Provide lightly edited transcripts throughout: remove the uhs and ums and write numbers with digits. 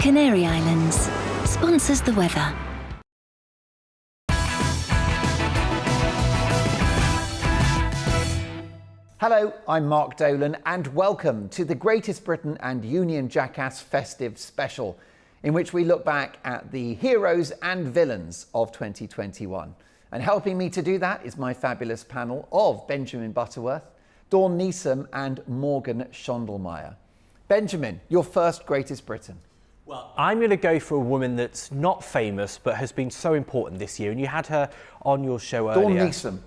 Canary Islands sponsors the weather. Hello, I'm Mark Dolan and welcome to the Greatest Britain and Union Jackass Festive Special, in which we look back at the heroes and villains of 2021. And helping me to do that is my fabulous panel of Benjamin Butterworth, Dawn Neeson and Morgan Schondelmeyer. Benjamin, your first Greatest Britain. Well, I'm going to go for a woman that's not famous but has been so important this year, and you had her on your show earlier. Dawn Neeson.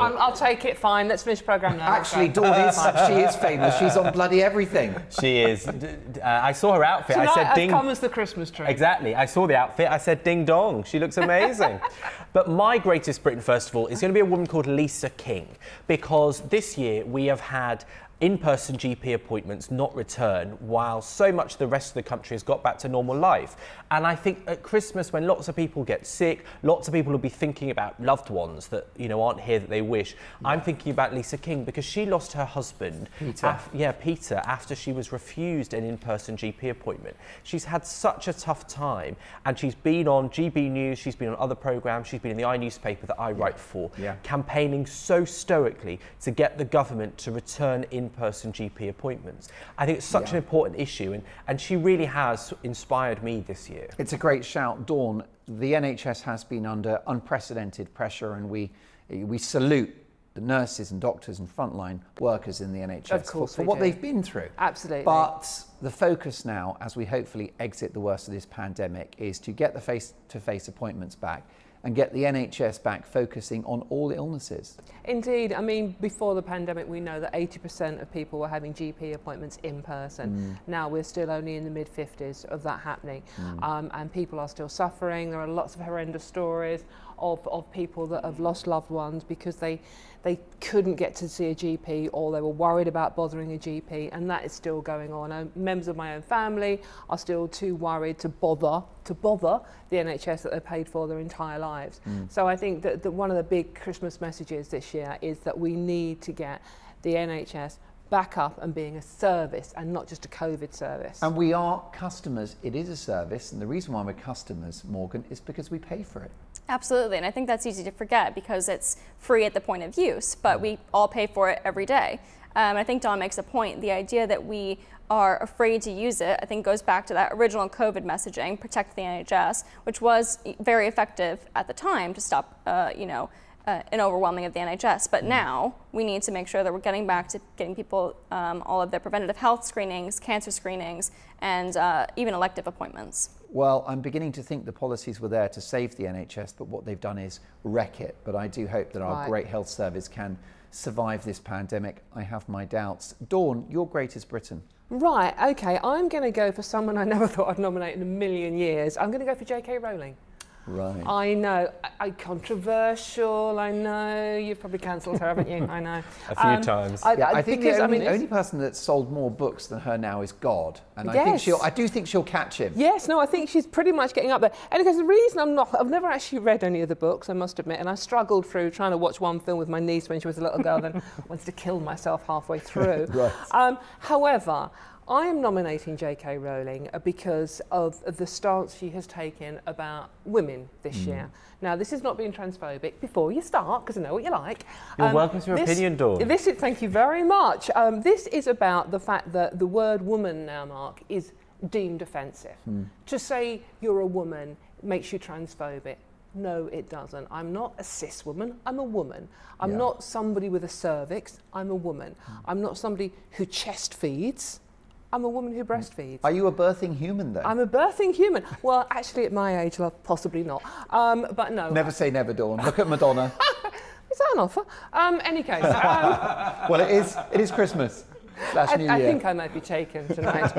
I'll take it, fine. Let's finish the programme now. Actually, Dawn she is famous. She's on bloody everything. She is. I saw her outfit. Tonight I said, ding. Come as the Christmas tree. Exactly. I saw the outfit. I said, ding dong. She looks amazing. But my Greatest Britain, first of all, is going to be a woman called Lisa King, because this year we have had in-person GP appointments not return while so much of the rest of the country has got back to normal life. And I think at Christmas, when lots of people get sick, lots of people will be thinking about loved ones that, you know, aren't here that they wish. Yeah. I'm thinking about Lisa King because she lost her husband, Peter, after she was refused an in-person GP appointment. She's had such a tough time, and she's been on GBNews, she's been on other programmes, she's been in the newspaper that I write for, campaigning so stoically to get the government to return in-person GP appointments. I think it's such an important issue, and she really has inspired me this year. It's a great shout, Dawn. The NHS has been under unprecedented pressure, and we salute the nurses and doctors and frontline workers in the NHS for what they've been through. Absolutely. But the focus now, as we hopefully exit the worst of this pandemic, is to get the face-to-face appointments back and get the NHS back focusing on all illnesses. Indeed. I mean, before the pandemic, we know that 80% of people were having GP appointments in person. Now we're still only in the mid-50s of that happening. And people are still suffering. There are lots of horrendous stories of people that have lost loved ones because they couldn't get to see a GP, or they were worried about bothering a GP, and that is still going on. Members of my own family are still too worried to bother the NHS that they paid for their entire lives. So I think that one of the big Christmas messages this year is that we need to get the NHS back up and being a service and not just a COVID service. And we are customers. It is a service, and the reason why we're customers, Morgan, is because we pay for it. Absolutely, and I think that's easy to forget because it's free at the point of use, but we all pay for it every day. I think Dawn makes a point. The idea that we are afraid to use it, I think, goes back to that original COVID messaging, protect the NHS, which was very effective at the time to stop, an overwhelming of the NHS. But now we need to make sure that we're getting back to getting people all of their preventative health screenings, cancer screenings, and even elective appointments. Well, I'm beginning to think the policies were there to save the NHS, but what they've done is wreck it. But I do hope that our great health service can survive this pandemic. I have my doubts. Dawn, your Greatest Britain. Right, okay, I'm going to go for someone I never thought I'd nominate in a million years. I'm going to go for J.K. Rowling. Right. I know, controversial, I know, you've probably cancelled her, haven't you? I know. A few times. I think the only person that's sold more books than her now is God, and I do think she'll catch him. Yes, no, I think she's pretty much getting up there. And because the reason I've never actually read any of the books, I must admit, and I struggled through trying to watch one film with my niece when she was a little girl, then wanted to kill myself halfway through. Right. However, I am nominating J.K. Rowling because of the stance she has taken about women this year. Now, this is not being transphobic before you start, because I know what you like. You're welcome to your opinion, Dawn. Thank you very much. This is about the fact that the word woman now, Mark, is deemed offensive. To say you're a woman makes you transphobic. No, it doesn't. I'm not a cis woman, I'm a woman. I'm not somebody with a cervix, I'm a woman. I'm not somebody who chest feeds. I'm a woman who breastfeeds. Are you a birthing human then? I'm a birthing human. Well, actually, at my age, love, possibly not. But no. Never say never, Dawn. Look at Madonna. Is that an offer? Any case. Well, it is Christmas. I think I might be taken tonight.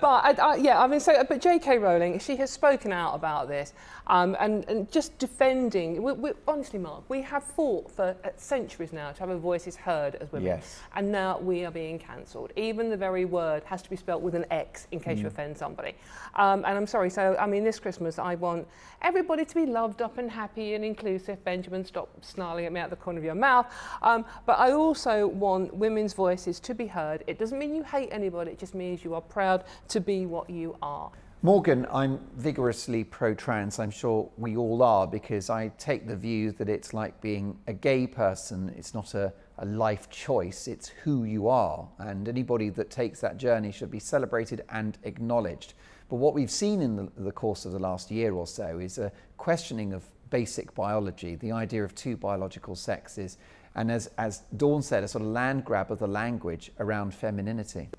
But J.K. Rowling, she has spoken out about this and just defending. Honestly, Mark, we have fought for centuries now to have our voices heard as women. Yes. And now we are being cancelled. Even the very word has to be spelt with an X in case you offend somebody. And I'm sorry, so I mean, this Christmas I want everybody to be loved up and happy and inclusive. Benjamin, stop snarling at me out the corner of your mouth. But I also want women's voices to be be heard. It doesn't mean you hate anybody, it just means you are proud to be what you are. Morgan, I'm vigorously pro-trans. I'm sure we all are, because I take the view that it's like being a gay person. It's not a life choice, it's who you are. And anybody that takes that journey should be celebrated and acknowledged. But what we've seen in the course of the last year or so is a questioning of basic biology, the idea of two biological sexes, and as Dawn said, a sort of land grab of the language around femininity.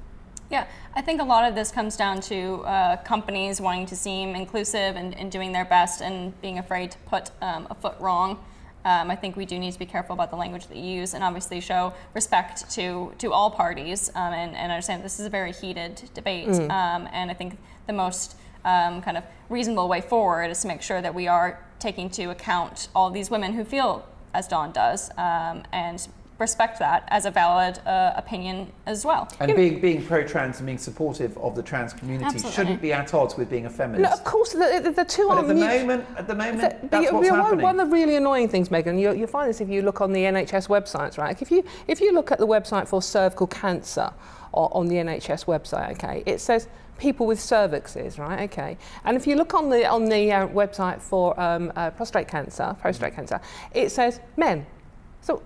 Yeah, I think a lot of this comes down to companies wanting to seem inclusive and doing their best and being afraid to put a foot wrong. I think we do need to be careful about the language that you use, and obviously show respect to all parties, and understand this is a very heated debate. And I think the most kind of reasonable way forward is to make sure that we are taking into account all these women who feel as Dawn does, and respect that as a valid opinion as well. And being pro-trans and being supportive of the trans community Absolutely. shouldn't be at odds with being a feminist. No, of course, the two But aren't at the moment, that's what's happening. One of the really annoying things, Megan, you'll find this if you look on the NHS websites, right? If you look at the website for cervical cancer on the NHS website, okay, it says people with cervixes, right? Okay, and if you look on the website for prostate cancer, it says men. So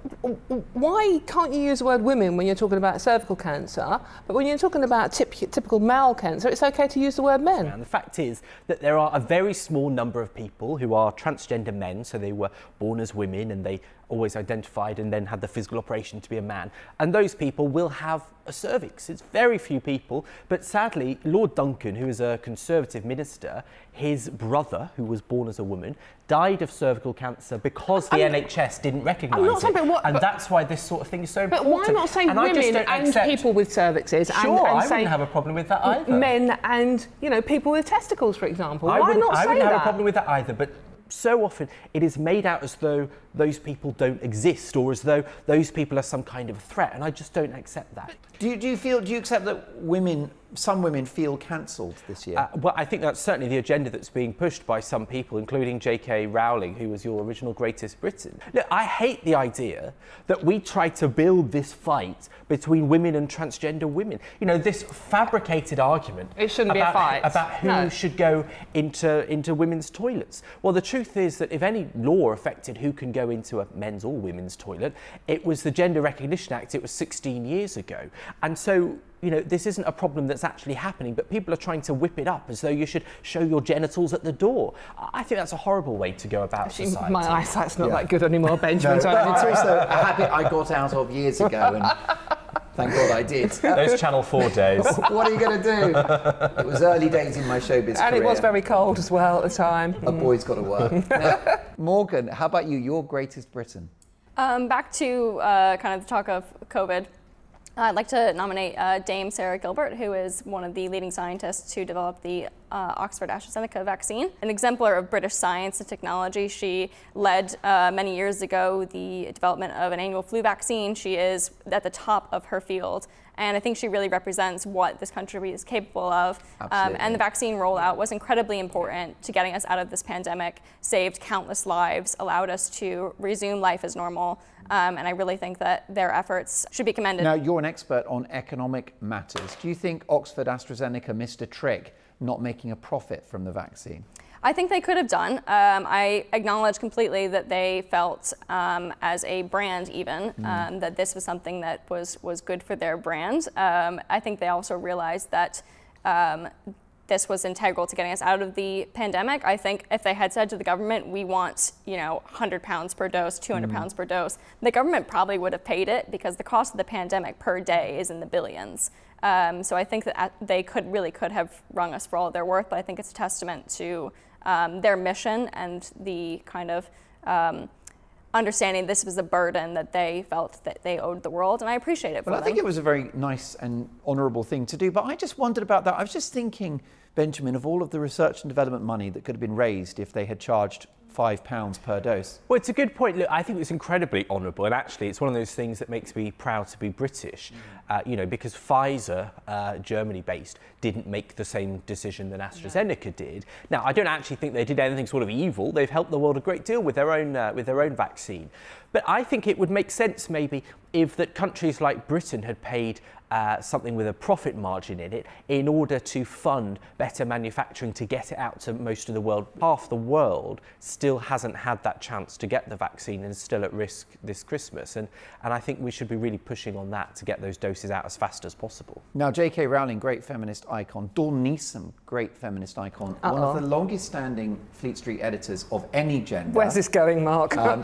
why can't you use the word women when you're talking about cervical cancer, but when you're talking about typical male cancer, it's okay to use the word men? And the fact is that there are a very small number of people who are transgender men, so they were born as women and they always identified and then had the physical operation to be a man. And those people will have a cervix. It's very few people, but sadly, Lord Duncan, who is a Conservative minister, his brother, who was born as a woman, died of cervical cancer because the NHS didn't recognise it. And that's why this sort of thing is so important. But why not say women and people with cervixes? Sure, and I say wouldn't have a problem with that either. Men and, people with testicles, for example. I Why wouldn't not say that? have a problem with that either, but so often it is made out as though those people don't exist, or as though those people are some kind of a threat, and I just don't accept that. Do you accept that some women feel cancelled this year? Well, I think that's certainly the agenda that's being pushed by some people, including J.K. Rowling, who was your original Greatest Briton. Look, I hate the idea that we try to build this fight between women and transgender women. This fabricated argument. It shouldn't be a fight. About who should go into women's toilets. Well, the truth is that if any law affected who can go into a men's or women's toilet, it was the Gender Recognition Act. It was 16 years ago. And so, this isn't a problem that's actually happening, but people are trying to whip it up as though you should show your genitals at the door. I think that's a horrible way to go about society. My eyesight's not that good anymore, Benjamin. No, but it's also a habit I got out of years ago, and thank God I did. Those Channel 4 days. What are you going to do? It was early days in my showbiz career. And it was very cold as well at the time. A boy's got to work. Now, Morgan, how about you? Your Greatest Briton? Back to kind of the talk of COVID. I'd like to nominate Dame Sarah Gilbert, who is one of the leading scientists who developed the Oxford AstraZeneca vaccine. An exemplar of British science and technology. She led many years ago the development of an annual flu vaccine. She is at the top of her field. And I think she really represents what this country is capable of. And the vaccine rollout was incredibly important to getting us out of this pandemic, saved countless lives, allowed us to resume life as normal. And I really think that their efforts should be commended. Now, you're an expert on economic matters. Do you think Oxford AstraZeneca missed a trick not making a profit from the vaccine? I think they could have done. I acknowledge completely that they felt, as a brand even, that this was something that was good for their brand. I think they also realized that this was integral to getting us out of the pandemic. I think if they had said to the government, we want, £100 per dose, £200 per dose, the government probably would have paid it, because the cost of the pandemic per day is in the billions. So I think that they could have wrung us for all they're worth, but I think it's a testament to their mission and the kind of understanding this was a burden that they felt that they owed the world, and I appreciate it for them. I think it was a very nice and honourable thing to do, but I just wondered about that. I was just thinking, Benjamin, of all of the research and development money that could have been raised if they had charged £5 per dose. Well, it's a good point. Look, I think it's incredibly honourable, and actually it's one of those things that makes me proud to be British, because Pfizer, Germany-based, didn't make the same decision that AstraZeneca did. Now, I don't actually think they did anything sort of evil. They've helped the world a great deal with their own vaccine. But I think it would make sense maybe if that countries like Britain had paid something with a profit margin in it in order to fund better manufacturing to get it out to most of the world. Half the world still hasn't had that chance to get the vaccine and is still at risk this Christmas. And I think we should be really pushing on that to get those doses out as fast as possible. Now, J.K. Rowling, great feminist icon. Dawn Neeson, great feminist icon. One of the longest standing Fleet Street editors of any gender. Where's this going, Mark? And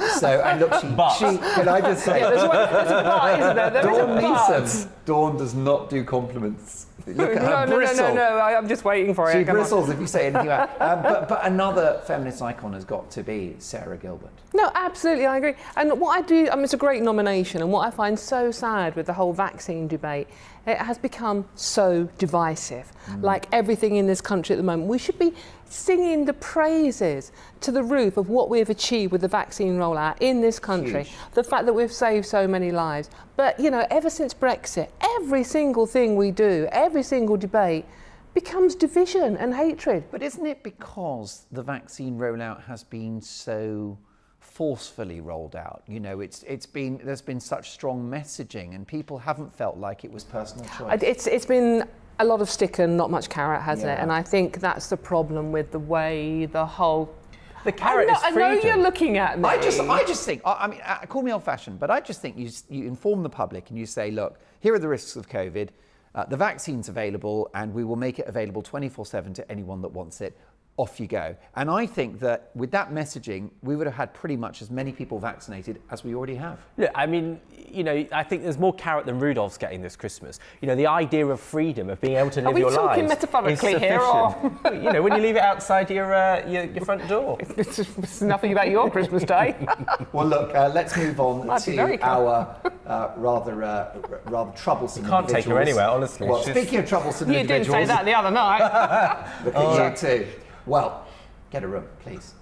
look, she can I just say, there's a but, isn't there? There is a Dawn but. Neeson, Dawn does not do compliments. Look at her bristle. No, I'm just waiting for it. She bristles if you say anything about but another feminist icon has got to be Sarah Gilbert. No, absolutely, I agree. And what I do, it's a great nomination, and what I find so sad with the whole vaccine debate, it has become so divisive. Like everything in this country at the moment, we should be singing the praises to the roof of what we've achieved with the vaccine rollout in this country. Huge. The fact that we've saved so many lives. But, ever since Brexit, every single thing we do, every single debate becomes division and hatred. But isn't it because the vaccine rollout has been so forcefully rolled out? There's been such strong messaging, and people haven't felt like it was personal choice. It's been a lot of stick and not much carrot, hasn't it? Yeah. And I think that's the problem with the way the whole. The carrot is freedom. I know you're looking at me. I just think, call me old-fashioned, but I just think you inform the public and you say, look, here are the risks of COVID. The vaccine's available, and we will make it available 24/7 to anyone that wants it. Off you go. And I think that with that messaging, we would have had pretty much as many people vaccinated as we already have. Look, I think there's more carrot than Rudolph's getting this Christmas. The idea of freedom, of being able to live your lives. Are we talking metaphorically here, or? When you leave it outside your front door. It's nothing about your Christmas day. Well, look, let's move on to our rather troublesome. You can't take her anywhere, honestly. Well, speaking of troublesome You didn't individuals, say that the other night. look at you too. Well, get a room, please.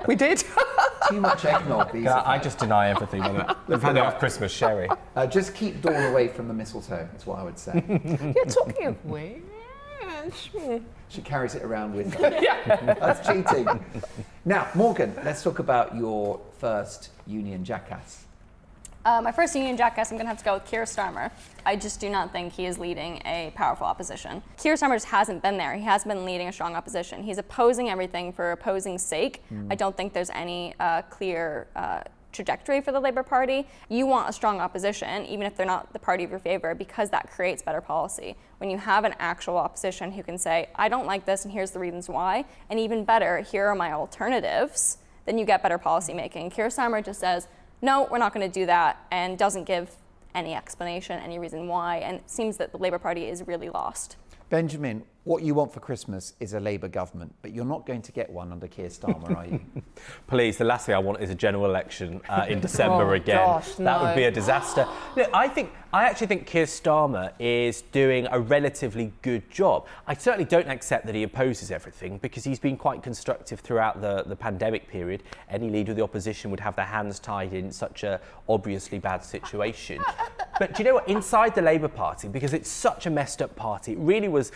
We did. Too much eggnog these days. I just deny everything. We've had enough Christmas sherry. Just keep Dawn away from the mistletoe, is what I would say. You're talking of which. She carries it around with her. That's cheating. Now, Morgan, let's talk about your first Union Jackass. My first Union Jackass, I'm going to have to go with Keir Starmer. I just do not think he is leading a powerful opposition. Keir Starmer just hasn't been there. He hasn't been leading a strong opposition. He's opposing everything for opposing's sake. I don't think there's any clear trajectory for the Labour Party. You want a strong opposition, even if they're not the party of your favour, because that creates better policy. When you have an actual opposition who can say, I don't like this and here's the reasons why, and even better, here are my alternatives, then you get better policy making. Keir Starmer just says, no, we're not going to do that, and doesn't give any explanation, any reason why, and it seems that the Labour Party is really lost. Benjamin, what you want for Christmas is a Labour government, but you're not going to get one under Keir Starmer, are you? Please, the last thing I want is a general election in December again. Gosh, that would be a disaster. Look, I actually think Keir Starmer is doing a relatively good job. I certainly don't accept that he opposes everything, because he's been quite constructive throughout the pandemic period. Any leader of the opposition would have their hands tied in such a obviously bad situation. But do you know what? Inside the Labour Party, because it's such a messed up party, it really was,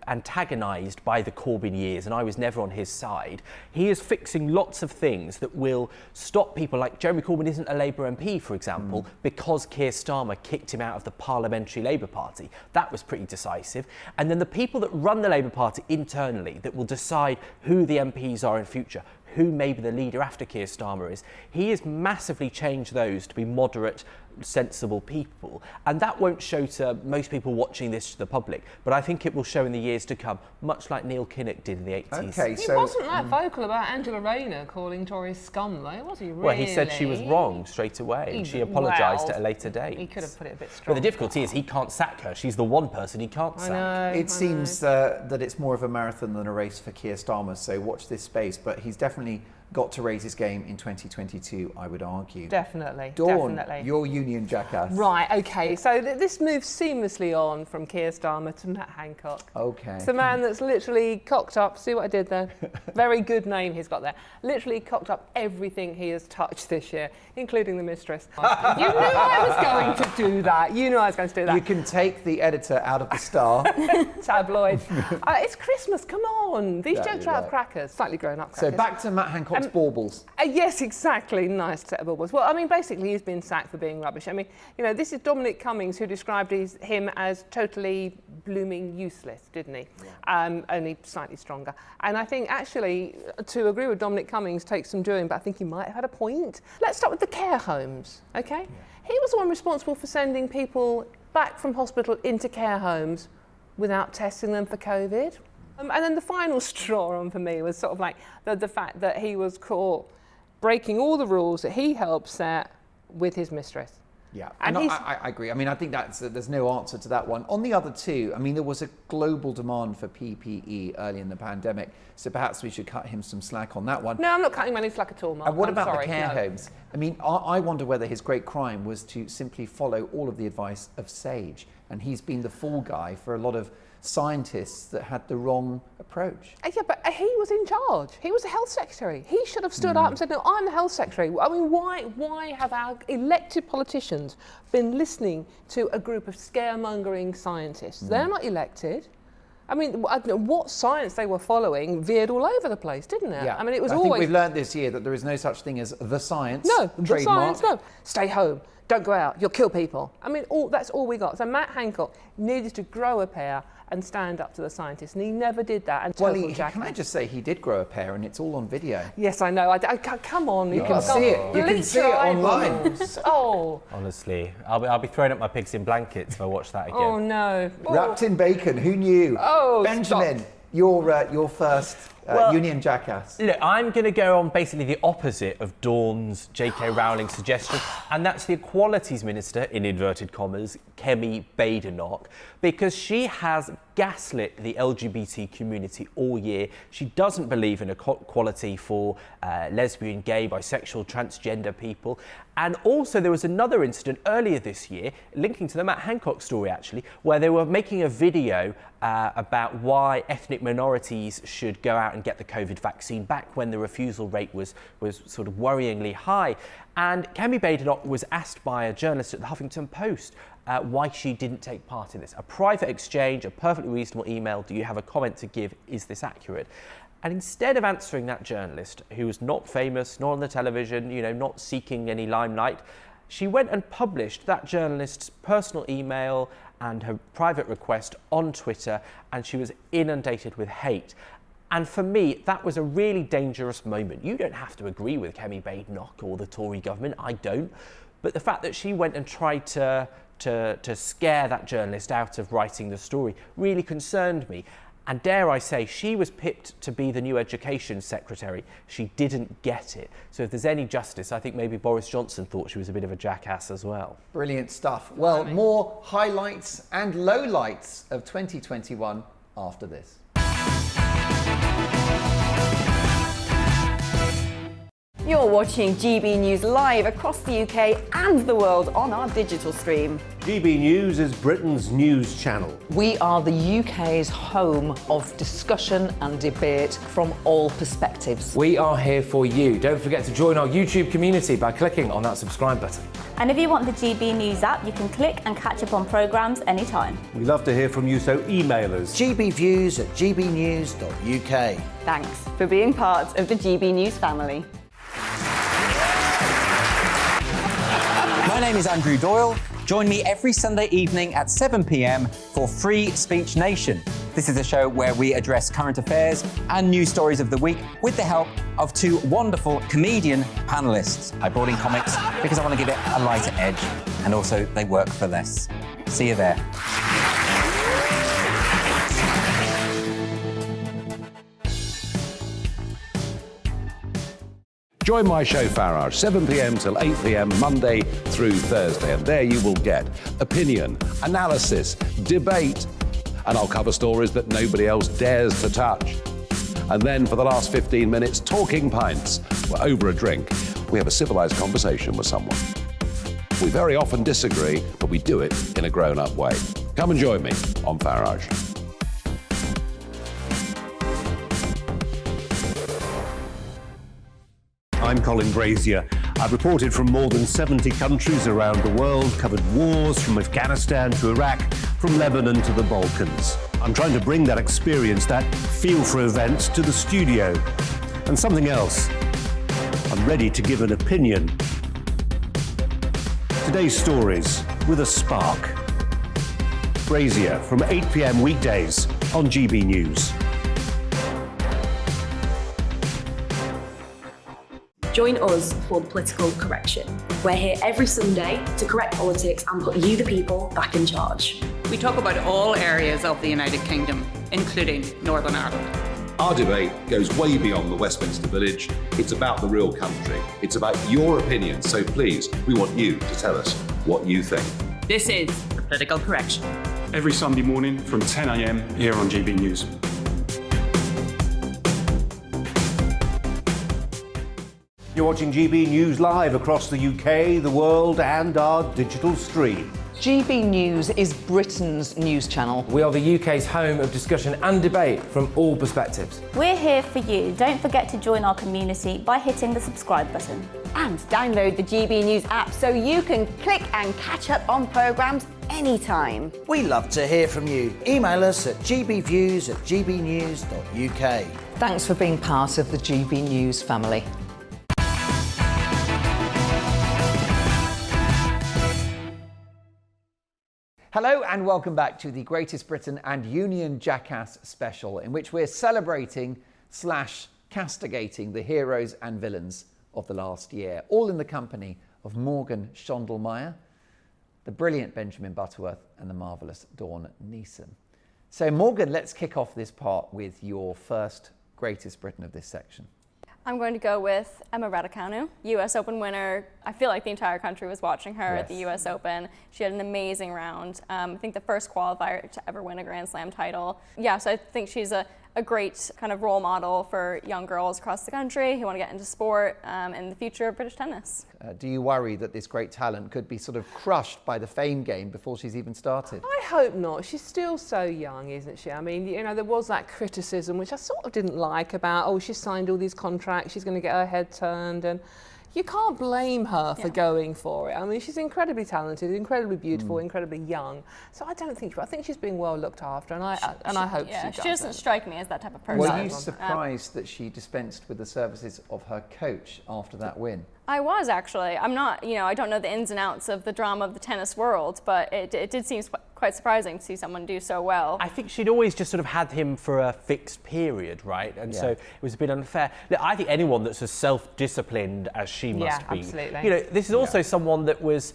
antagonised by the Corbyn years, and I was never on his side. He is fixing lots of things that will stop people, like Jeremy Corbyn isn't a Labour MP, for example, because Keir Starmer kicked him out of the Parliamentary Labour Party. That was pretty decisive. And then the people that run the Labour Party internally, that will decide who the MPs are in future, who maybe the leader after Keir Starmer is, he has massively changed those to be moderate, sensible people. And that won't show to most people watching this, to the public, but I think it will show in the years to come, much like Neil Kinnock did in the 80s. Okay, He wasn't that vocal about Angela Rayner calling Tories scum, though, was he really? Well, he said she was wrong straight away, and she apologised at a later date. He could have put it a bit But stronger. the difficulty is he can't sack her. She's the one person he can't sack. It seems that it's more of a marathon than a race for Keir Starmer, so watch this space. But he's definitely got to raise his game in 2022, I would argue. Definitely, Dawn, definitely. your Union Jackass. Right, okay, so this moves seamlessly on from Keir Starmer to Matt Hancock. Okay. It's the man that's literally cocked up, see what I did there? Very good name he's got there. Literally cocked up everything he has touched this year, including the mistress. You knew I was going to do that. You knew I was going to do that. You can take the editor out of the Star. Tabloid. It's Christmas, come on. These Exactly jokes are out of right. crackers. Slightly grown up So crackers. back to Matt Hancock. It's baubles. Yes, exactly. Nice set of baubles. Well, I mean, basically, he's been sacked for being rubbish. I mean, you know, this is Dominic Cummings who described him as totally blooming useless, didn't he? Yeah. Only slightly stronger. And I think, actually, to agree with Dominic Cummings takes some doing, but I think he might have had a point. Let's start with the care homes, OK? Yeah. He was the one responsible for sending people back from hospital into care homes without testing them for COVID. And then the final straw on for me was sort of like the fact that he was caught breaking all the rules that he helped set with his mistress. Yeah, and I agree. I mean, I think there's no answer to that one. On the other two, I mean, there was a global demand for PPE early in the pandemic, so perhaps we should cut him some slack on that one. No, I'm not cutting any slack at all, Mark. And what I'm about sorry, the care homes? I mean, I wonder whether his great crime was to simply follow all of the advice of SAGE, and he's been the fall guy for a lot of scientists that had the wrong approach. Yeah, but he was in charge. He was the health secretary. He should have stood up and said, no, I'm the health secretary. I mean, why have our elected politicians been listening to a group of scaremongering scientists? They're not elected. I mean, I don't know what science they were following veered all over the place, didn't it? Yeah. I mean, it was I always... think we've learned this year that there is no such thing as the science. No, trademark. the science, no. Stay home. Don't go out. You'll kill people. I mean, that's all we got. So Matt Hancock needed to grow a pair and stand up to the scientists, and he never did that. And well, can I just say, he did grow a pair, and it's all on video. Yes, I know. Come on. You can see it. You can see it online. Oh. Honestly, I'll be throwing up my pigs in blankets if I watch that again. Oh, no. Wrapped in bacon. Who knew? Oh, Benjamin, stop. Your first Union Jackass. Look, I'm going to go on basically the opposite of Dawn's J.K. Rowling suggestion, and that's the Equalities Minister, in inverted commas, Kemi Badenoch, because she has gaslit the LGBT community all year. She doesn't believe in equality for lesbian, gay, bisexual, transgender people. And also there was another incident earlier this year, linking to the Matt Hancock story actually, where they were making a video about why ethnic minorities should go out and get the COVID vaccine back when the refusal rate was sort of worryingly high. And Kemi Badenoch was asked by a journalist at the Huffington Post why she didn't take part in this. A private exchange, a perfectly reasonable email, do you have a comment to give, is this accurate? And instead of answering that journalist, who was not famous, not on the television, you know, not seeking any limelight, she went and published that journalist's personal email and her private request on Twitter, and she was inundated with hate. And for me, that was a really dangerous moment. You don't have to agree with Kemi Badenoch or the Tory government, I don't. But the fact that she went and tried to scare that journalist out of writing the story really concerned me. And dare I say, she was pipped to be the new education secretary. She didn't get it. So if there's any justice, I think maybe Boris Johnson thought she was a bit of a jackass as well. Brilliant stuff. Well, more highlights and lowlights of 2021 after this. You're watching GB News live across the UK and the world on our digital stream. GB News is Britain's news channel. We are the UK's home of discussion and debate from all perspectives. We are here for you. Don't forget to join our YouTube community by clicking on that subscribe button. And if you want the GB News app, you can click and catch up on programmes anytime. We love to hear from you, so email us. gbviews@gbnews.uk. Thanks for being part of the GB News family. My name is Andrew Doyle. Join me every Sunday evening at 7 p.m. for Free Speech Nation. This is a show where we address current affairs and news stories of the week with the help of two wonderful comedian panellists. I brought in comics because I want to give it a lighter edge, and also they work for less. See you there. Join my show Farage, 7 p.m. till 8 p.m. Monday through Thursday, and there you will get opinion, analysis, debate, and I'll cover stories that nobody else dares to touch. And then for the last 15 minutes, talking pints. We're over a drink. We have a civilised conversation with someone. We very often disagree, but we do it in a grown-up way. Come and join me on Farage. I'm Colin Brazier. I've reported from more than 70 countries around the world, covered wars from Afghanistan to Iraq, from Lebanon to the Balkans. I'm trying to bring that experience, that feel for events, to the studio. And something else. I'm ready to give an opinion. Today's stories with a spark. Brazier from 8 p.m. weekdays on GB News. Join us for the Political Correction. We're here every Sunday to correct politics and put you, the people, back in charge. We talk about all areas of the United Kingdom, including Northern Ireland. Our debate goes way beyond the Westminster Village. It's about the real country. It's about your opinion. So please, we want you to tell us what you think. This is the Political Correction. Every Sunday morning from 10 a.m. here on GB News. You're watching GB News live across the UK, the world, and our digital stream. GB News is Britain's news channel. We are the UK's home of discussion and debate from all perspectives. We're here for you. Don't forget to join our community by hitting the subscribe button. And download the GB News app so you can click and catch up on programmes anytime. We love to hear from you. Email us at gbviews@gbnews.uk. Thanks for being part of the GB News family. Hello and welcome back to the Greatest Britain and Union Jackass special, in which we're celebrating / castigating the heroes and villains of the last year, all in the company of Morgan Schondelmeyer, the brilliant Benjamin Butterworth and the marvellous Dawn Neeson. So Morgan, let's kick off this part with your first Greatest Britain of this section. I'm going to go with Emma Ratacanu, US Open winner. I feel like the entire country was watching her at the US Open. She had an amazing round. I think the first qualifier to ever win a Grand Slam title. Yeah, so I think she's a great kind of role model for young girls across the country who want to get into sport and the future of British tennis. Do you worry that this great talent could be sort of crushed by the fame game before she's even started? I hope not. She's still so young, isn't she? I mean, you know, there was that criticism, which I sort of didn't like, about, oh, she's signed all these contracts, she's going to get her head turned, and you can't blame her for going for it. I mean, she's incredibly talented, incredibly beautiful, incredibly young. So I don't think, I think she's being well looked after, and I hope she does. She doesn't strike me as that type of person. Were you surprised that she dispensed with the services of her coach after that win? I was, actually. I'm not, you know, I don't know the ins and outs of the drama of the tennis world, but it did seem quite surprising to see someone do so well. I think she'd always just sort of had him for a fixed period, right? And so it was a bit unfair. Look, I think anyone that's as self-disciplined as she must be. Absolutely. You know, this is also someone that was,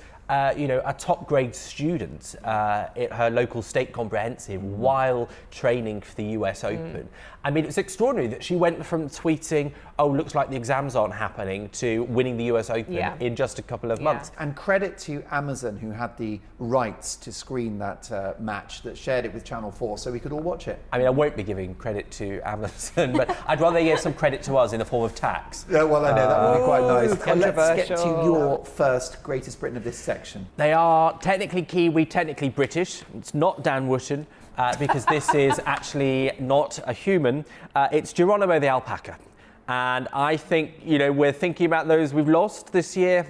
you know, a top grade student at her local state comprehensive while training for the US Open. I mean, it's extraordinary that she went from tweeting, oh, looks like the exams aren't happening, to winning the US Open in just a couple of months. And credit to Amazon, who had the rights to screen that match, that shared it with Channel 4 so we could all watch it. I mean, I won't be giving credit to Amazon, but I'd rather they give some credit to us in the form of tax. Yeah, well, I know, that would be quite nice. Controversial. Let's get to your first Greatest Britain of this section. They are technically Kiwi, technically British. It's not Dan Wootton, because this is actually not a human. It's Geronimo the alpaca. And I think, you know, we're thinking about those we've lost this year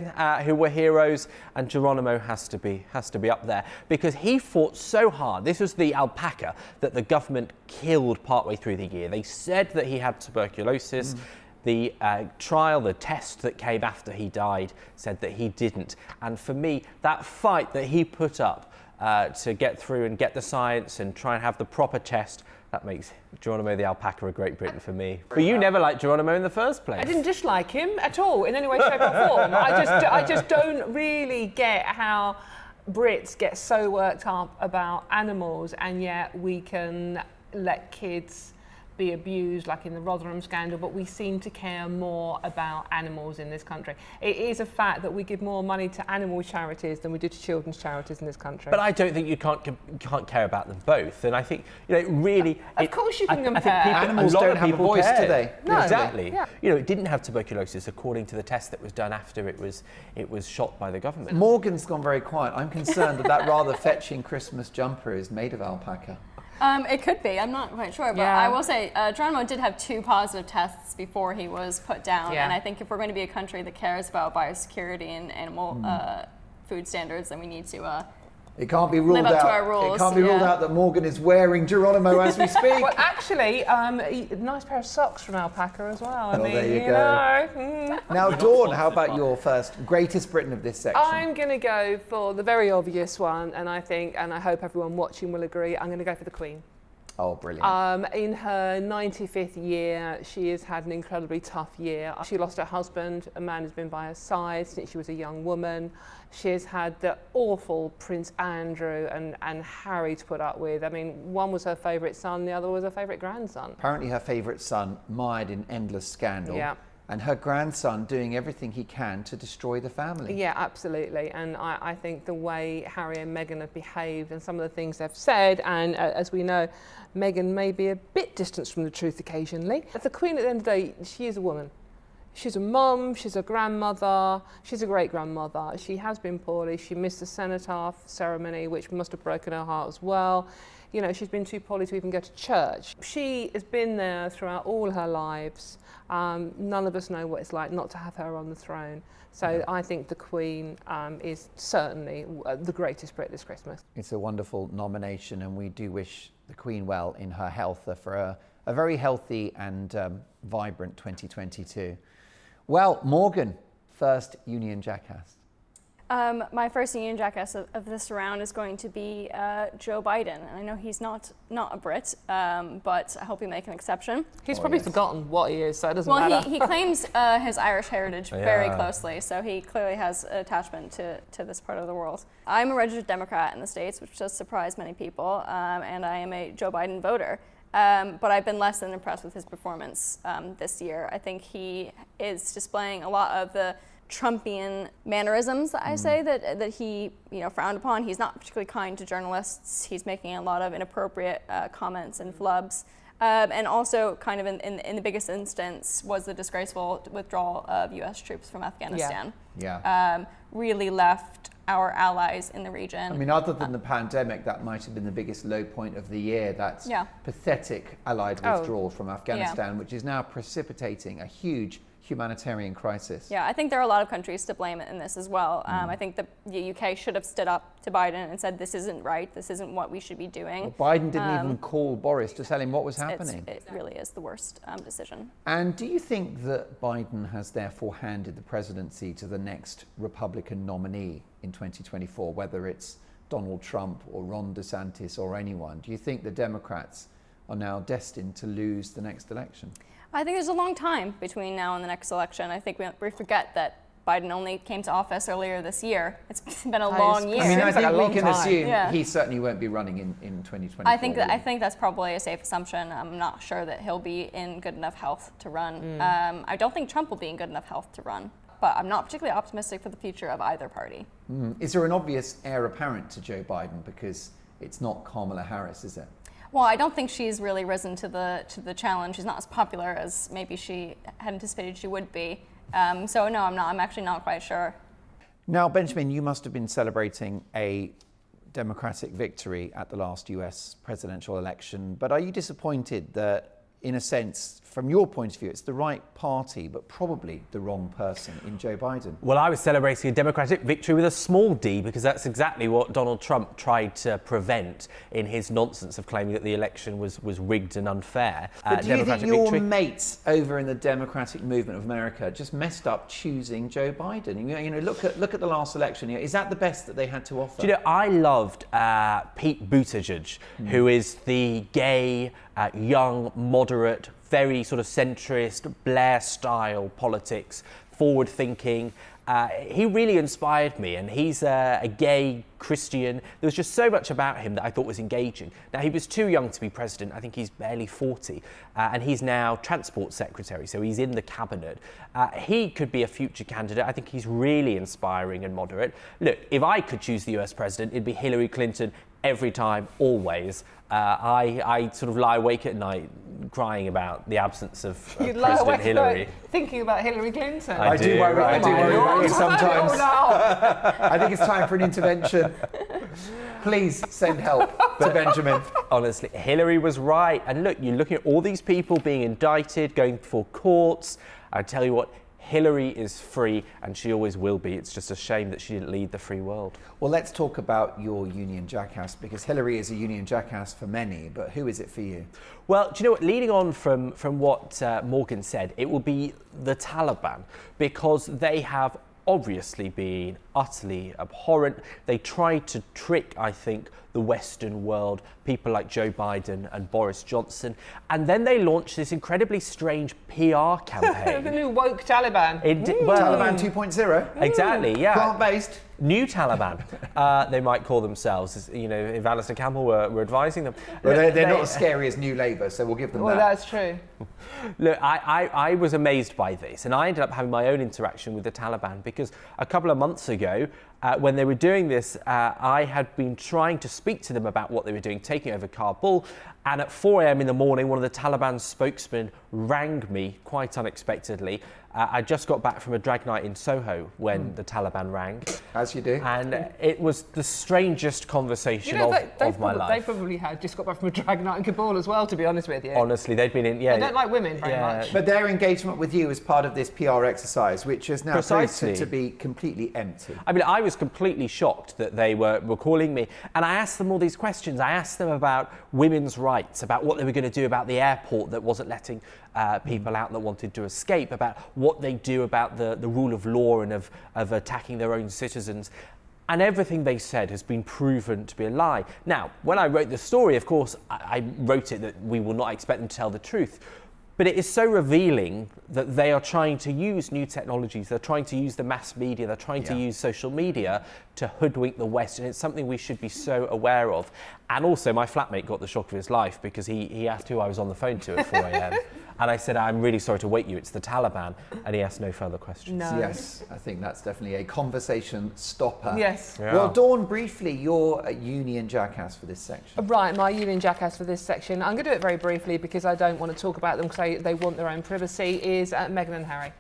who were heroes, and Geronimo has to be up there because he fought so hard. This was the alpaca that the government killed partway through the year. They said that he had tuberculosis. The trial, the test that came after he died said that he didn't. And for me, that fight that he put up to get through and get the science and try and have the proper test, that makes Geronimo the alpaca a Great Britain for me. But you never liked Geronimo in the first place. I didn't dislike him at all in any way, shape or form. I just don't really get how Brits get so worked up about animals, and yet we can let kids be abused, like in the Rotherham scandal, but we seem to care more about animals in this country. It is a fact that we give more money to animal charities than we do to children's charities in this country. But I don't think you can't care about them both, and I think, you know, really... Of course you can compare. I think animals don't have a voice, do they? No. Exactly. Yeah. You know, it didn't have tuberculosis according to the test that was done after it was shot by the government. Morgan's gone very quiet. I'm concerned that rather fetching Christmas jumper is made of alpaca. It could be. I'm not quite sure, but I will say Geronimo did have 2 positive tests before he was put down, and I think if we're going to be a country that cares about biosecurity and animal food standards, then we need to It can't be ruled live up out. to our rules. It can't be ruled out that Morgan is wearing Geronimo as we speak. Well, actually, a nice pair of socks from Alpaca as well. I mean, there you go. Now, Dawn, how about your first Greatest Britain of this section? I'm going to go for the very obvious one, and I think, and I hope everyone watching will agree, I'm going to go for the Queen. Oh, brilliant. In her 95th year, she has had an incredibly tough year. She lost her husband, a man who's been by her side since she was a young woman. She has had the awful Prince Andrew and Harry to put up with. I mean, one was her favourite son, the other was her favourite grandson. Apparently her favourite son mired in endless scandal. Yeah. And her grandson doing everything he can to destroy the family. Yeah, absolutely. And I think the way Harry and Meghan have behaved and some of the things they've said, and as we know, Meghan may be a bit distant from the truth occasionally. The Queen, at the end of the day, she is a woman. She's a mum, she's a grandmother, she's a great-grandmother. She has been poorly. She missed the cenotaph ceremony, which must have broken her heart as well. You know, she's been too poorly to even go to church. She has been there throughout all her lives. None of us know what it's like not to have her on the throne. So I think the Queen is certainly the greatest Brit this Christmas. It's a wonderful nomination, and we do wish the Queen well in her health for a very healthy and vibrant 2022. Well, Morgan, first Union Jackass. My first Union Jackass of this round is going to be Joe Biden. And I know he's not a Brit, but I hope we make an exception. He's probably forgotten what he is, so it doesn't matter. Well, he claims his Irish heritage very closely, so he clearly has an attachment to this part of the world. I'm a registered Democrat in the States, which does surprise many people, and I am a Joe Biden voter. But I've been less than impressed with his performance this year. I think he is displaying a lot of the Trumpian mannerisms, I say, that he frowned upon. He's not particularly kind to journalists. He's making a lot of inappropriate comments and flubs. And also, kind of in the biggest instance, was the disgraceful withdrawal of US troops from Afghanistan. Yeah. Really left our allies in the region. I mean, other than the pandemic, that might have been the biggest low point of the year. That's pathetic Allied withdrawal from Afghanistan, which is now precipitating a huge humanitarian crisis. Yeah, I think there are a lot of countries to blame in this as well. I think the UK should have stood up to Biden and said, this isn't right, this isn't what we should be doing. Well, Biden didn't even call Boris to tell him what was happening. It really is the worst decision. And do you think that Biden has therefore handed the presidency to the next Republican nominee in 2024, whether it's Donald Trump or Ron DeSantis or anyone? Do you think the Democrats are now destined to lose the next election? I think there's a long time between now and the next election. I think we forget that Biden only came to office earlier this year. It's been a long year. I mean, I think we can assume he certainly won't be running in 2024. I think that's probably a safe assumption. I'm not sure that he'll be in good enough health to run. I don't think Trump will be in good enough health to run, but I'm not particularly optimistic for the future of either party. Is there an obvious heir apparent to Joe Biden? Because it's not Kamala Harris, is it? Well, I don't think she's really risen to the challenge. She's not as popular as maybe she had anticipated she would be. So no, I'm actually not quite sure. Now, Benjamin, you must have been celebrating a Democratic victory at the last US presidential election, but are you disappointed that, in a sense, from your point of view, it's the right party, but probably the wrong person in Joe Biden? Well, I was celebrating a Democratic victory with a small d, because that's exactly what Donald Trump tried to prevent in his nonsense of claiming that the election was rigged and unfair. But do you think your mates over in the Democratic movement of America just messed up choosing Joe Biden? You know, look at the last election. Is that the best that they had to offer? Do you know, I loved Pete Buttigieg, who is the gay, young, moderate, very sort of centrist, Blair-style politics, forward-thinking. He really inspired me, and he's a gay Christian. There was just so much about him that I thought was engaging. Now, he was too young to be president. I think he's barely 40, and he's now transport secretary, so he's in the cabinet. He could be a future candidate. I think he's really inspiring and moderate. Look, if I could choose the US president, it'd be Hillary Clinton every time, always. I sort of lie awake at night crying about the absence of President Hillary. Thinking about Hillary Clinton. I do worry about you sometimes. I think it's time for an intervention. Please send help to Benjamin. Honestly, Hillary was right. And look, you're looking at all these people being indicted, going before courts. I tell you what, Hillary is free, and she always will be. It's just a shame that she didn't lead the free world. Well, let's talk about your Union Jackass, because Hillary is a Union Jackass for many, but who is it for you? Well, do you know what? Leading on from what Morgan said, it will be the Taliban, because they have obviously been utterly abhorrent. They tried to trick, I think, the Western world, people like Joe Biden and Boris Johnson, and then they launched this incredibly strange PR campaign. The new woke Taliban. Taliban 2.0. Exactly, yeah. Plant-based. New Taliban, they might call themselves. You know, if Alistair Campbell were advising them. Well, they're not as scary as New Labour, so we'll give them that. Well, that's true. Look, I was amazed by this, and I ended up having my own interaction with the Taliban, because a couple of months ago, when they were doing this, I had been trying to speak to them about what they were doing, taking over Kabul, and at 4 a.m. in the morning, one of the Taliban spokesmen rang me quite unexpectedly. I just got back from a drag night in Soho when the Taliban rang. As you do. And it was the strangest conversation of my life. They probably had just got back from a drag night in Kabul as well, to be honest with you. Honestly, they'd been in, yeah. They don't like women very much. But their engagement with you as part of this PR exercise, which has now Precisely. proved to be completely empty. I mean, I was completely shocked that they were calling me, and I asked them all these questions. I asked them about women's rights, about what they were going to do about the airport that wasn't letting people out that wanted to escape, about what they do about the rule of law and of attacking their own citizens. And everything they said has been proven to be a lie. Now, when I wrote the story, of course, I wrote it that we will not expect them to tell the truth. But it is so revealing that they are trying to use new technologies, they're trying to use the mass media, they're trying to use social media to hoodwink the West, and it's something we should be so aware of. And also, my flatmate got the shock of his life, because he asked who I was on the phone to at 4 a.m. And I said, I'm really sorry to wake you, it's the Taliban. And he asked no further questions. No. Yes, I think that's definitely a conversation stopper. Yes. Yeah. Well, Dawn, briefly, your Union Jackass for this section. Right, my Union Jackass for this section, I'm going to do it very briefly because I don't want to talk about them because they want their own privacy, is Meghan and Harry.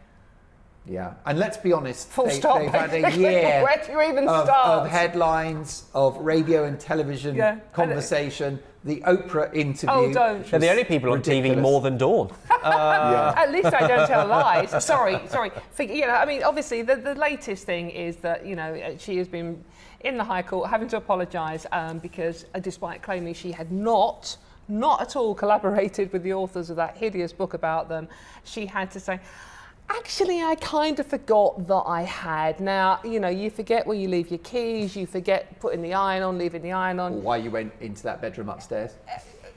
Yeah, and let's be honest, Full stop. they've had a year Where do you even start? of headlines, of radio and television conversation, the Oprah interview. Oh, don't. They're the only people on TV more than Dawn. At least I don't tell lies. Sorry. You know, I mean, obviously, the latest thing is that, you know, she has been in the High Court having to apologise because despite claiming she had not at all collaborated with the authors of that hideous book about them, she had to say, actually, I kind of forgot that I had. Now, you know, you forget where you leave your keys, you forget putting the iron on, leaving the iron on. Or why you went into that bedroom upstairs.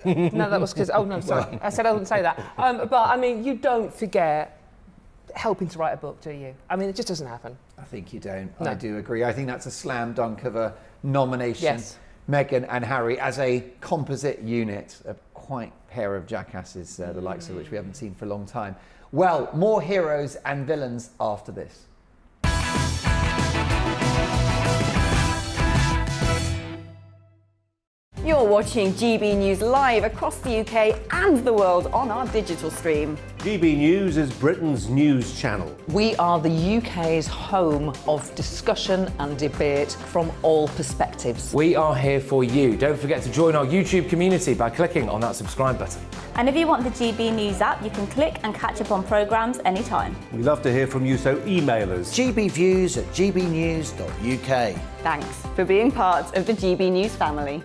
No, that was because, oh no, sorry. I said I wouldn't say that. But I mean, you don't forget helping to write a book, do you? I mean, it just doesn't happen. I think you don't. No. I do agree. I think that's a slam dunk of a nomination. Yes. Meghan and Harry as a composite unit, a quite pair of jackasses, the likes of which we haven't seen for a long time. Well, more heroes and villains after this. You're watching GB News live across the UK and the world on our digital stream. GB News is Britain's news channel. We are the UK's home of discussion and debate from all perspectives. We are here for you. Don't forget to join our YouTube community by clicking on that subscribe button. And if you want the GB News app, you can click and catch up on programmes anytime. We love to hear from you, so email us. gbviews@gbnews.uk. Thanks for being part of the GB News family.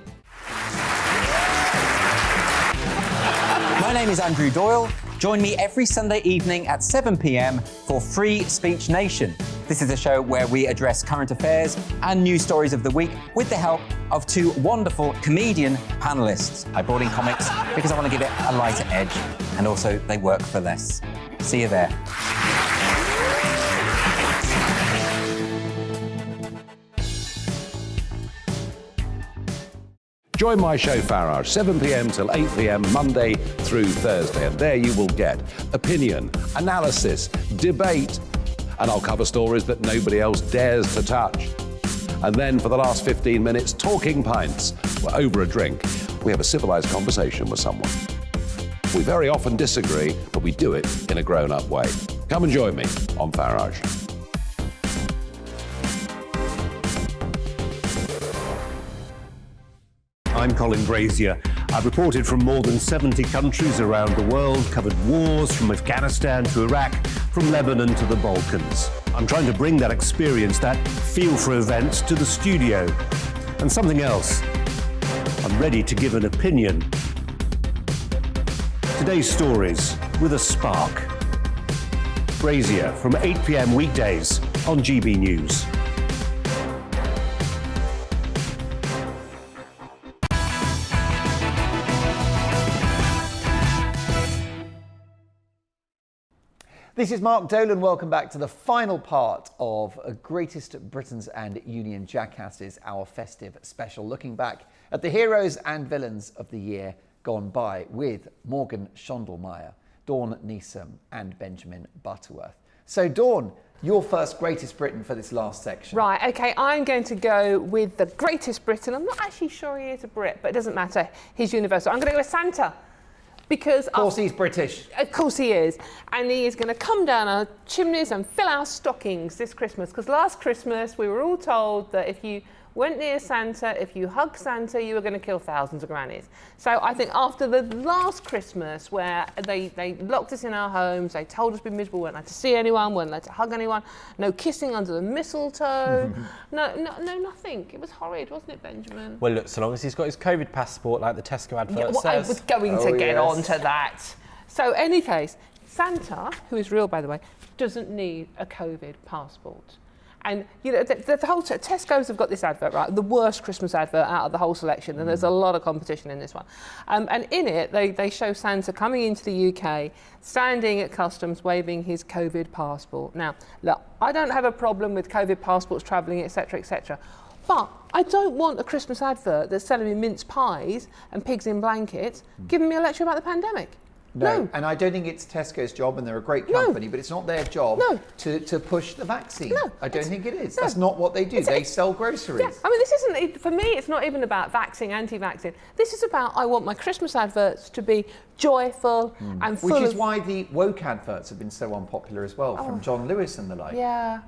My name is Andrew Doyle. Join me every Sunday evening at 7 p.m. for Free Speech Nation. This is a show where we address current affairs and news stories of the week with the help of two wonderful comedian panellists. I brought in comics because I want to give it a lighter edge, and also they work for less. See you there. Join my show Farage, 7 p.m. till 8 p.m. Monday through Thursday, and there you will get opinion, analysis, debate, and I'll cover stories that nobody else dares to touch. And then for the last 15 minutes, talking pints. We're over a drink. We have a civilised conversation with someone. We very often disagree, but we do it in a grown-up way. Come and join me on Farage. I'm Colin Brazier. I've reported from more than 70 countries around the world, covered wars from Afghanistan to Iraq, from Lebanon to the Balkans. I'm trying to bring that experience, that feel for events, to the studio. And something else, I'm ready to give an opinion. Today's stories with a spark. Brazier from 8 p.m. weekdays on GB News. This is Mark Dolan. Welcome back to the final part of Greatest Britons and Union Jackasses, our festive special, looking back at the heroes and villains of the year gone by with Morgan Schondelmeyer, Dawn Neeson and Benjamin Butterworth. So Dawn, your first Greatest Briton for this last section. Right, okay, I'm going to go with the Greatest Briton. I'm not actually sure he is a Brit, but it doesn't matter. He's universal. I'm going to go with Santa. Because of course he's British. Of course he is. And he is going to come down our chimneys and fill our stockings this Christmas. Because last Christmas we were all told that if you went near Santa, if you hugged Santa, you were going to kill thousands of grannies. So I think after the last Christmas where they locked us in our homes, they told us to be miserable, weren't allowed to see anyone, weren't allowed to hug anyone, no kissing under the mistletoe, no, nothing. It was horrid, wasn't it, Benjamin? Well, look, so long as he's got his COVID passport, like the Tesco advert says. I was going to get on to that. So, any case, Santa, who is real, by the way, doesn't need a COVID passport. And, you know, the whole Tesco's have got this advert, right? The worst Christmas advert out of the whole selection, and there's a lot of competition in this one. And in it, they show Santa coming into the UK, standing at customs, waving his COVID passport. Now, look, I don't have a problem with COVID passports travelling, etc., etc. But I don't want a Christmas advert that's selling me mince pies and pigs in blankets, giving me a lecture about the pandemic. No. And I don't think it's Tesco's job, and they're a great company, but it's not their job to push the vaccine. No, I don't think it is. That's not what they do. They sell groceries. Yeah. I mean, this isn't, for me, it's not even about vaccine, anti-vaccine. This is about, I want my Christmas adverts to be joyful and full Which is why the woke adverts have been so unpopular as well, from John Lewis and the like. Yeah,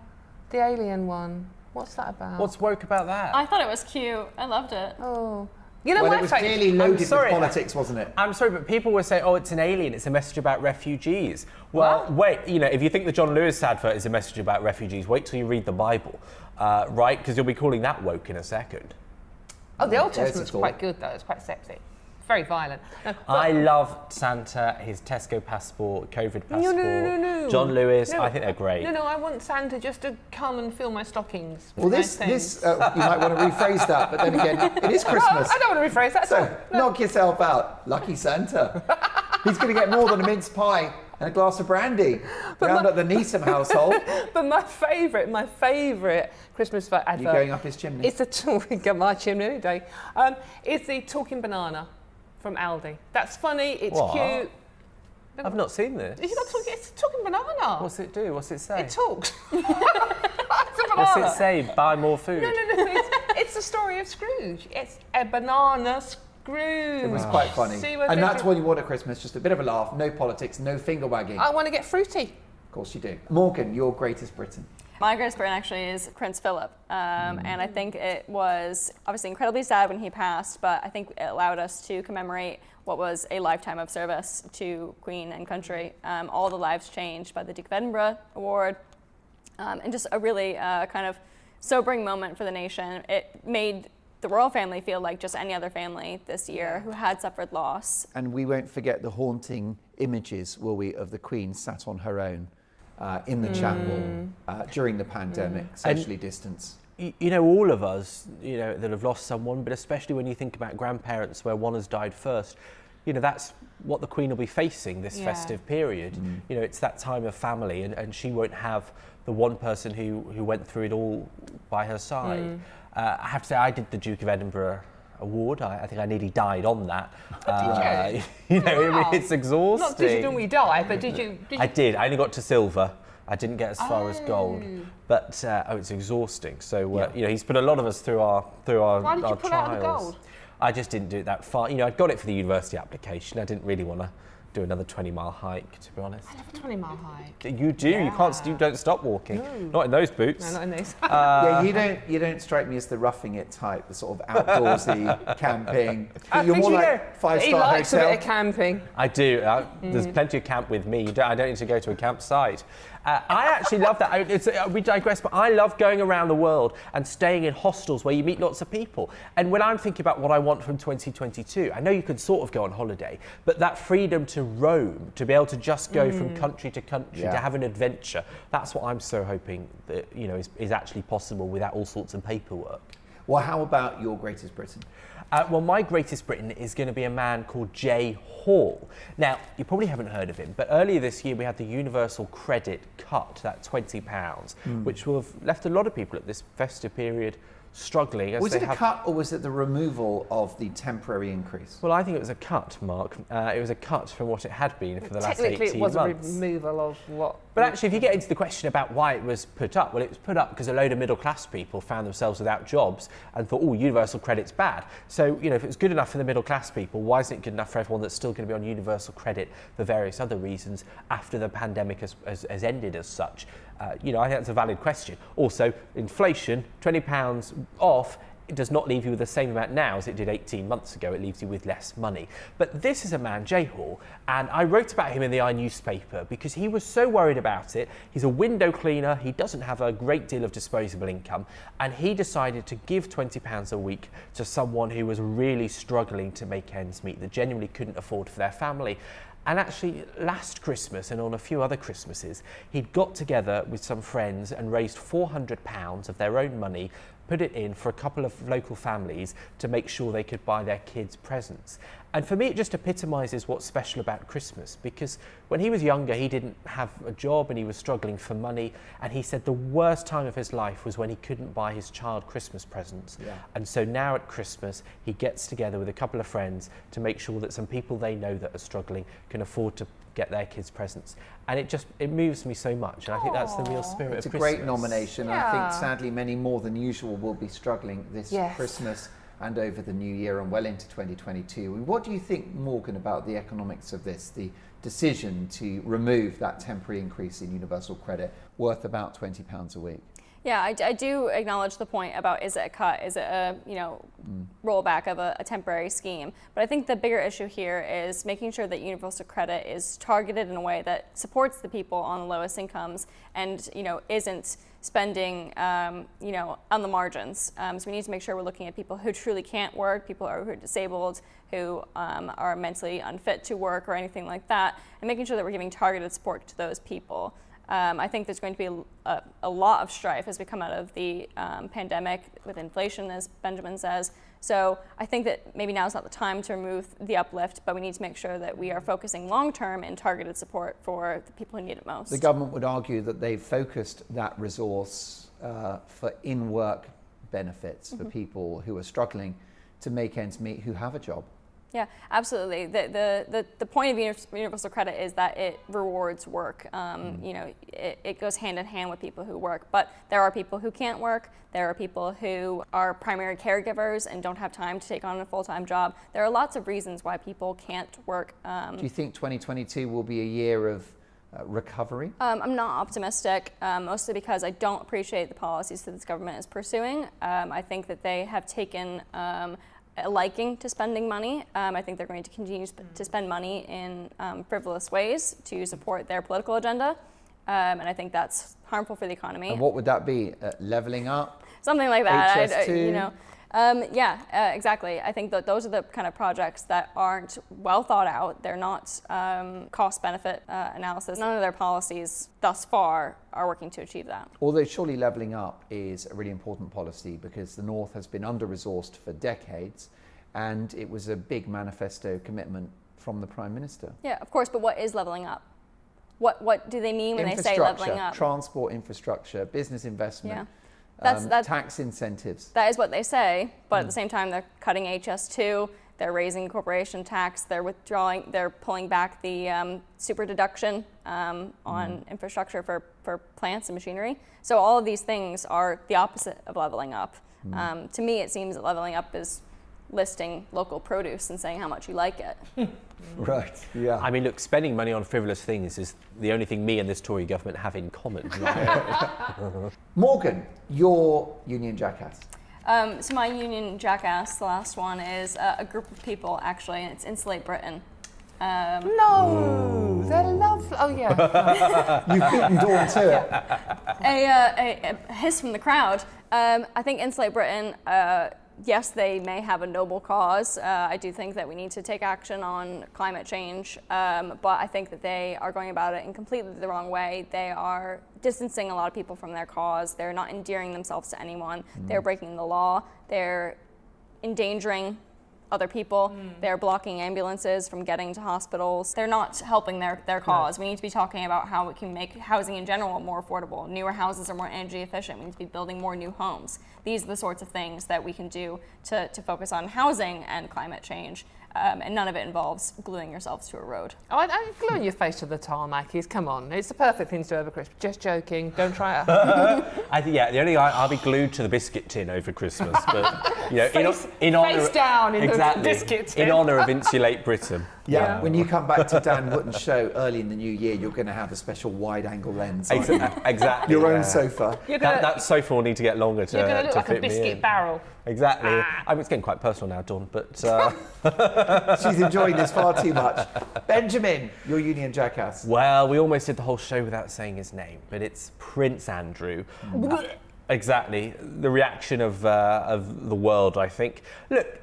the alien one. What's that about? What's woke about that? I thought it was cute. I loved it. Oh. You know well, what? It was clearly loaded with politics, wasn't it? I'm sorry, but people were saying, oh, it's an alien, it's a message about refugees. Well, wait, you know, if you think the John Lewis advert is a message about refugees, wait till you read the Bible, right? Because you'll be calling that woke in a second. Oh, the Old Testament's quite good, though. It's quite sexy. Very violent. No, I love Santa, his Tesco passport, COVID passport, no. John Lewis, I think they're great. No, I want Santa just to come and fill my stockings. Well, this you might want to rephrase that, but then again, it is Christmas. I don't want to rephrase that. So knock yourself out. Lucky Santa. He's going to get more than a mince pie and a glass of brandy round at the Neeson household. But my favourite Christmas advert... You're going up his chimney? It's the talking... Get my chimney any day. It's the talking banana from Aldi. That's funny, it's cute. I've not seen this. It's a talking banana. What's it do? What's it say? It talks. What's it say? Buy more food? No. It's the story of Scrooge. It's a banana Scrooge. It was quite funny. And that's what you want at Christmas, just a bit of a laugh, no politics, no finger wagging. I want to get fruity. Of course you do. Morgan, your Greatest Briton. My greatest Briton actually is Prince Philip, and I think it was obviously incredibly sad when he passed, but I think it allowed us to commemorate what was a lifetime of service to Queen and country. All the lives changed by the Duke of Edinburgh Award, and just a really kind of sobering moment for the nation. It made the royal family feel like just any other family this year who had suffered loss. And we won't forget the haunting images, will we, of the Queen sat on her own in the chapel during the pandemic, socially distanced. You know, all of us, you know, that have lost someone, but especially when you think about grandparents where one has died first, you know, that's what the Queen will be facing this festive period. You know, it's that time of family, and she won't have the one person who went through it all by her side. I have to say, I did the Duke of Edinburgh Award. I think I nearly died on that. Did you? You know, it's exhausting. Not did you normally die, but did you? I did. I only got to silver. I didn't get as far as gold, but it's exhausting. So you know, he's put a lot of us through our Why did you pull trials. out the gold? I just didn't do it that far. You know, I'd got it for the university application. I didn't really want to do another 20-mile hike, to be honest. I love a 20-mile hike. You do. Yeah. You don't stop walking. No. Not in those boots. No, not in these. Yeah, you don't strike me as the roughing it type, the sort of outdoorsy camping. You're more like 5-star he likes hotel. a bit of camping. I do. There's plenty of camp with me. I don't need to go to a campsite. I actually love that. We digress, but I love going around the world and staying in hostels where you meet lots of people. And when I'm thinking about what I want from 2022, I know you can sort of go on holiday, but that freedom to roam, to be able to just go from country to country, to have an adventure, that's what I'm so hoping that is actually possible without all sorts of paperwork. Well, how about your greatest Britain? Well, my greatest Britain is going to be a man called Jay Hall. Now, you probably haven't heard of him, but earlier this year we had the universal credit cut, that £20, which will have left a lot of people at this festive period struggling. Was it a cut or was it the removal of the temporary increase? Well, I think it was a cut, Mark. It was a cut from what it had been for the last 18 months. Technically, it was a removal of what... But actually, if you get into the question about why it was put up, well, it was put up because a load of middle-class people found themselves without jobs and thought, oh, universal credit's bad. So, if it's good enough for the middle-class people, why isn't it good enough for everyone that's still going to be on universal credit for various other reasons after the pandemic has ended as such? I think that's a valid question. Also, inflation, £20 off, it does not leave you with the same amount now as it did 18 months ago. It leaves you with less money. But this is a man, Jay Hall, and I wrote about him in the newspaper because he was so worried about it. He's a window cleaner. He doesn't have a great deal of disposable income, and he decided to give £20 a week to someone who was really struggling to make ends meet, that genuinely couldn't afford for their family. And actually, last Christmas and on a few other Christmases, he'd got together with some friends and raised £400 of their own money, put it in for a couple of local families to make sure they could buy their kids presents. And for me, it just epitomises what's special about Christmas, because when he was younger, he didn't have a job and he was struggling for money. And he said the worst time of his life was when he couldn't buy his child Christmas presents. Yeah. And so now at Christmas, he gets together with a couple of friends to make sure that some people they know that are struggling can afford to get their kids presents. And it moves me so much. And I think that's the real spirit of Christmas. It's a great nomination. Yeah. I think sadly many more than usual will be struggling this Christmas and over the new year and well into 2022. What do you think, Morgan, about the economics of this, the decision to remove that temporary increase in universal credit worth about £20 a week? Yeah, I do acknowledge the point about, is it a cut? Is it a rollback of a temporary scheme? But I think the bigger issue here is making sure that universal credit is targeted in a way that supports the people on the lowest incomes and isn't spending on the margins. So we need to make sure we're looking at people who truly can't work, people who are disabled, who are mentally unfit to work or anything like that, and making sure that we're giving targeted support to those people. I think there's going to be a lot of strife as we come out of the pandemic with inflation, as Benjamin says. So I think that maybe now is not the time to remove the uplift, but we need to make sure that we are focusing long-term in targeted support for the people who need it most. The government would argue that they've focused that resource for in-work benefits for people who are struggling to make ends meet who have a job. Yeah, absolutely. The point of universal credit is that it rewards work. It goes hand in hand with people who work, but there are people who can't work. There are people who are primary caregivers and don't have time to take on a full-time job. There are lots of reasons why people can't work. Do you think 2022 will be a year of recovery? I'm not optimistic, mostly because I don't appreciate the policies that this government is pursuing. I think that they have taken a liking to spending money. I think they're going to continue to spend money in frivolous ways to support their political agenda. And I think that's harmful for the economy. And what would that be? Levelling up? Something like that. HS2? Exactly. I think that those are the kind of projects that aren't well thought out. They're not cost-benefit analysis. None of their policies thus far are working to achieve that. Although surely levelling up is a really important policy because the North has been under-resourced for decades, and it was a big manifesto commitment from the Prime Minister. Yeah, of course, but what is levelling up? What do they mean when they say levelling up? Transport infrastructure, business investment. Yeah. That's tax incentives. That is what they say, but at the same time, they're cutting HS2, they're raising corporation tax, they're pulling back the super deduction on infrastructure for plants and machinery. So all of these things are the opposite of leveling up. To me, it seems that leveling up is listing local produce and saying how much you like it. Right, yeah. I mean, look, spending money on frivolous things is the only thing me and this Tory government have in common. Right? Morgan, your union jackass. So my union jackass, the last one, is a group of people, actually, and it's Insulate Britain. No, they're lovely. Oh, yeah. You've beaten Dawn to it. A hiss from the crowd. I think Insulate Britain, yes, they may have a noble cause. I do think that we need to take action on climate change, but I think that they are going about it in completely the wrong way. They are distancing a lot of people from their cause. They're not endearing themselves to anyone. They're breaking the law. They're endangering other people. They're blocking ambulances from getting to hospitals. They're not helping their cause. We need to be talking about how we can make housing in general more affordable. Newer houses are more energy efficient. We need to be building more new homes. These are the sorts of things that we can do to focus on housing and climate change. And none of it involves gluing yourselves to a road. Oh, I gluing your face to the tarmac is, come on, it's the perfect thing to do over Christmas. Just joking, don't try it. I think, yeah, the only I'll be glued to the biscuit tin over Christmas, but you know, in honor, face down in exactly, the biscuit tin. in honour of Insulate Britain. Yeah, when you come back to Dan Wootton's show early in the new year, you're going to have a special wide-angle lens. Exactly. Your own sofa. That sofa will need to get longer to You're going to look like fit a me biscuit in. barrel. Exactly. I mean, it's getting quite personal now, Dawn, but... She's enjoying this far too much. Benjamin, your union jackass. Well, we almost did the whole show without saying his name, but it's Prince Andrew. Exactly. The reaction of the world, I think. Look,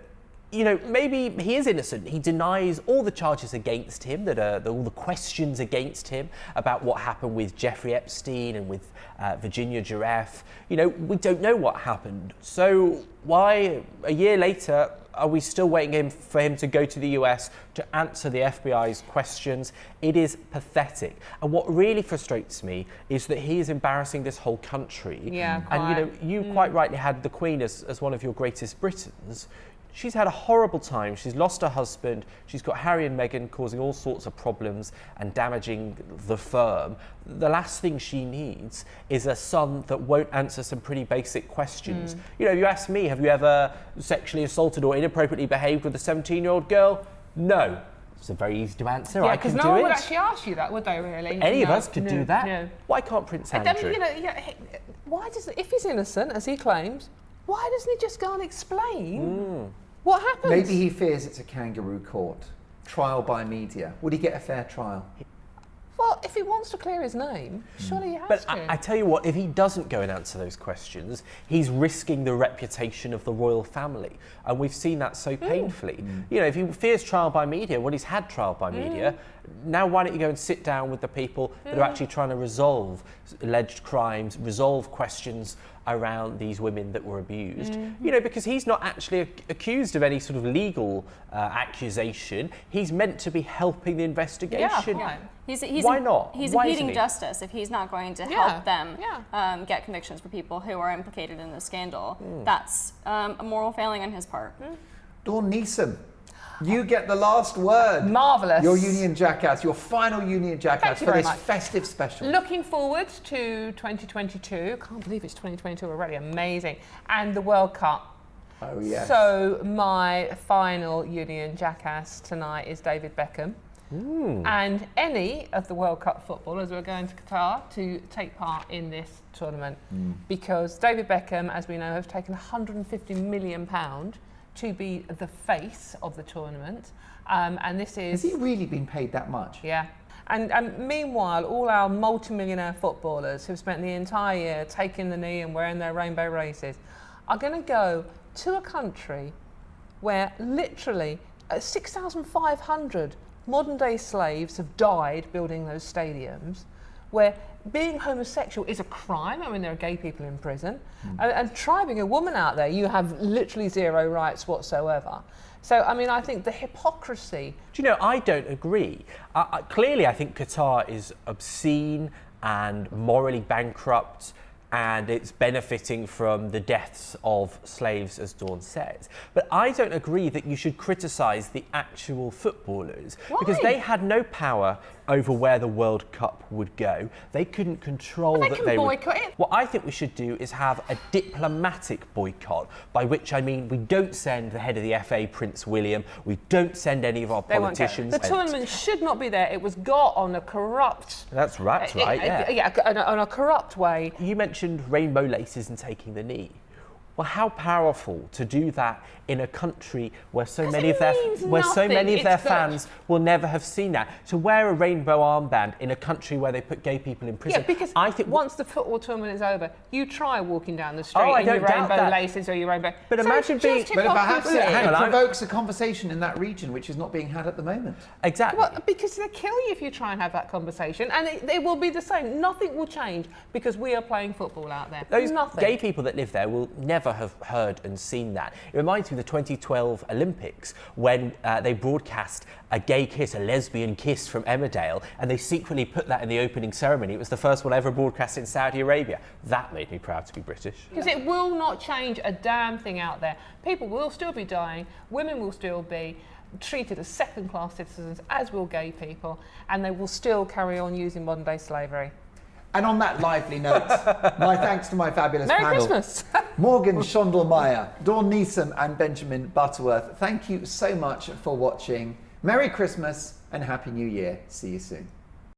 you know, maybe he is innocent. He denies all the charges against him, all the questions against him about what happened with Jeffrey Epstein and with Virginia Giraffe. You know, we don't know what happened. So why, a year later, are we still waiting for him to go to the US to answer the FBI's questions? It is pathetic. And what really frustrates me is that he is embarrassing this whole country. Yeah, and you know, you quite rightly had the Queen as one of your greatest Britons. She's had a horrible time. She's lost her husband. She's got Harry and Meghan causing all sorts of problems and damaging the firm. The last thing she needs is a son that won't answer some pretty basic questions. You know, if you ask me, have you ever sexually assaulted or inappropriately behaved with a 17-year-old girl? No. It's a very easy to answer. Yeah, I can do it. because no one would actually ask you that, would they, really? Any of us could do that. No. Why can't Prince Andrew? I mean, you know, why does, if he's innocent, as he claims, why doesn't he just go and explain what happened? Maybe he fears it's a kangaroo court. Trial by media. Would he get a fair trial? Well, if he wants to clear his name, surely he has But to. I tell you what, if he doesn't go and answer those questions, he's risking the reputation of the royal family. And we've seen that so painfully. You know, if he fears trial by media, well, he's had trial by media. Now why don't you go and sit down with the people that are actually trying to resolve alleged crimes, resolve questions around these women that were abused. You know, because he's not actually accused of any sort of legal accusation. He's meant to be helping the investigation. Yeah. Why not? He's Why impeding isn't he? justice if he's not going to help them get convictions for people who are implicated in the scandal. That's a moral failing on his part. Dawn Neeson, you get the last word. Marvellous. Your union jackass, your final union jackass for this much. festive special. Looking forward to 2022. Can't believe it's 2022 already. Amazing. And the World Cup. Oh, yes. So my final union jackass tonight is David Beckham. And any of the World Cup footballers who are going to Qatar to take part in this tournament. Because David Beckham, as we know, has taken £150 million to be the face of the tournament. And this is... Has he really been paid that much? Yeah. And meanwhile, all our multi-millionaire footballers who've spent the entire year taking the knee and wearing their rainbow races are going to go to a country where literally 6,500 modern-day slaves have died building those stadiums, where being homosexual is a crime. I mean, there are gay people in prison. And try being a woman out there, you have literally zero rights whatsoever. So, I mean, I think the hypocrisy... Do you know, I don't agree. Clearly, I think Qatar is obscene and morally bankrupt, and it's benefiting from the deaths of slaves, as Dawn says. But I don't agree that you should criticise the actual footballers. Why? Because they had no power over where the World Cup would go. They couldn't control They that can they would. boycott it. What I think we should do is have a diplomatic boycott, by which I mean we don't send the head of the FA, Prince William, we don't send any of our They won't go. politicians. The tournament should not be there. It was got on a corrupt... That's right, yeah. Yeah, on a corrupt way. You mentioned rainbow laces and taking the knee. Well, how powerful to do that in a country where so many of their fans will never have seen that. To wear a rainbow armband in a country where they put gay people in prison. Yeah, because I think once the football tournament is over, you try walking down the street in your rainbow laces or your rainbow. But imagine being. But perhaps it provokes a conversation in that region which is not being had at the moment. Exactly. Well, because they'll kill you if you try and have that conversation, and it will be the same. Nothing will change because we are playing football out there. Those Nothing. gay people that live there will never have heard and seen that. It reminds me of the 2012 Olympics when they broadcast a gay kiss, a lesbian kiss from Emmerdale, and they secretly put that in the opening ceremony. It was the first one ever broadcast in Saudi Arabia. That made me proud to be British. Because it will not change a damn thing out there. People will still be dying, women will still be treated as second-class citizens, as will gay people, and they will still carry on using modern-day slavery. And on that lively note, my thanks to my fabulous Merry panel. Christmas! Morgan Shondelmeyer, Dawn Neeson and Benjamin Butterworth. Thank you so much for watching. Merry Christmas and Happy New Year. See you soon.